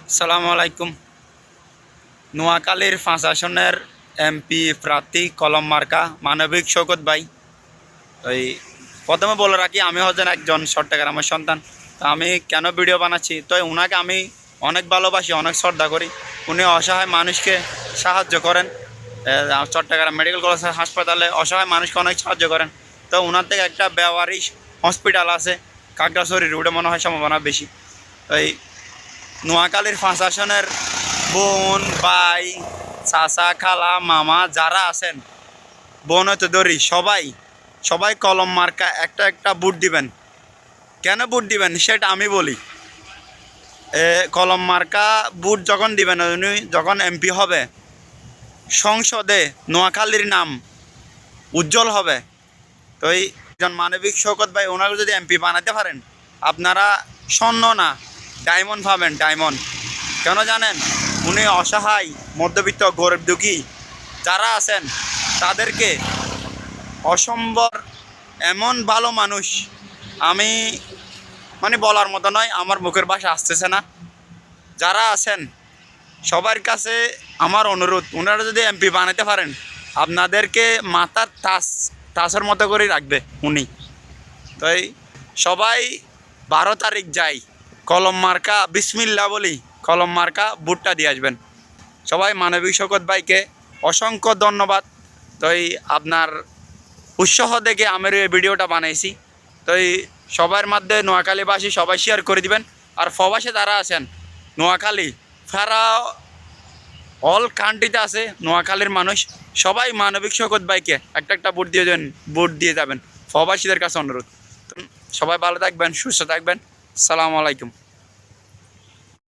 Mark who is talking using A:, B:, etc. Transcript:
A: আসসালামু আলাইকুম। নোয়াখালীর 5 আসনের এমপি প্রার্থী কলম মার্কা মানবিক শওকত ভাই। ওই প্রথমে বলে রাখি, আমি হচ্ছেন একজন চট্টগ্রামের সন্তান। তো আমি কেন ভিডিও বানাচ্ছি, তো ওনাকে আমি অনেক ভালোবাসি, অনেক শ্রদ্ধা করি। উনি অসহায় মানুষকে সাহায্য করেন। চট্টগ্রাম মেডিকেল কলেজ হাসপাতালে অসহায় মানুষকে অনেক সাহায্য করেন। তো ওনার থেকে একটা বেওয়ারিশ হসপিটাল আছে কাকড়াছড়ি রোডে, মনে হয় সম্ভাবনা বেশি। ওই নোয়াখালীর 5 আসনের বোন, ভাই, চাচা, খালা, মামা যারা আছেন, বোন হতে ধরি সবাই সবাই কলম মার্কা একটা একটা ভোট দিবেন। কেন ভোট দিবেন সেটা আমি বলি। কলম মার্কা ভোট যখন দিবেন, উনি যখন এমপি হবে, সংসদে নোয়াখালীর নাম উজ্জ্বল হবে। তো এই একজন মানবিক শওকত ভাই, ওনাকে যদি এমপি বানাতে পারেন, আপনারা স্বর্ণ না ডায়মন্ড পাবেন, ডায়মন্ড। কেন জানেন? উনি অসহায়, মধ্যবিত্ত, গরিব দুঃখী যারা আছেন তাদেরকে অসম্ভব এমন ভালো মানুষ, আমি মানে বলার মতো নয়, আমার মুখের ভাষা আসতেছে না। যারা আছেন সবার কাছে আমার অনুরোধ, ওনারা যদি এমপি বানাতে পারেন, আপনাদেরকে মাথার তাসের মতো করে রাখবে উনি। তো সবাই 12 তারিখ যাই, কলম মার্কা বিসমিল্লা বলি, কলম মার্কা ভোটটা দিয়ে আসবেন। সবাই মানবিক শওকত ভাইকে অসংখ্য ধন্যবাদ। তো আপনার উৎসাহ দেখে আমি এই ভিডিওটা বানাইছি। তো সবার মধ্যে নোয়াখালীবাসী সবাই শেয়ার করে দিবেন। আর প্রবাসে যারা আছেন নোয়াখালী, সারা অল কান্ট্রিতে আছে নোয়াখালীর মানুষ, সবাই মানবিক শওকত ভাইকে একটা একটা ভোট দিয়ে যাবেন। প্রবাসীদের কাছে অনুরোধ। সবাই ভালো থাকবেন, সুস্থ থাকবেন। আসসালামু আলাইকুম।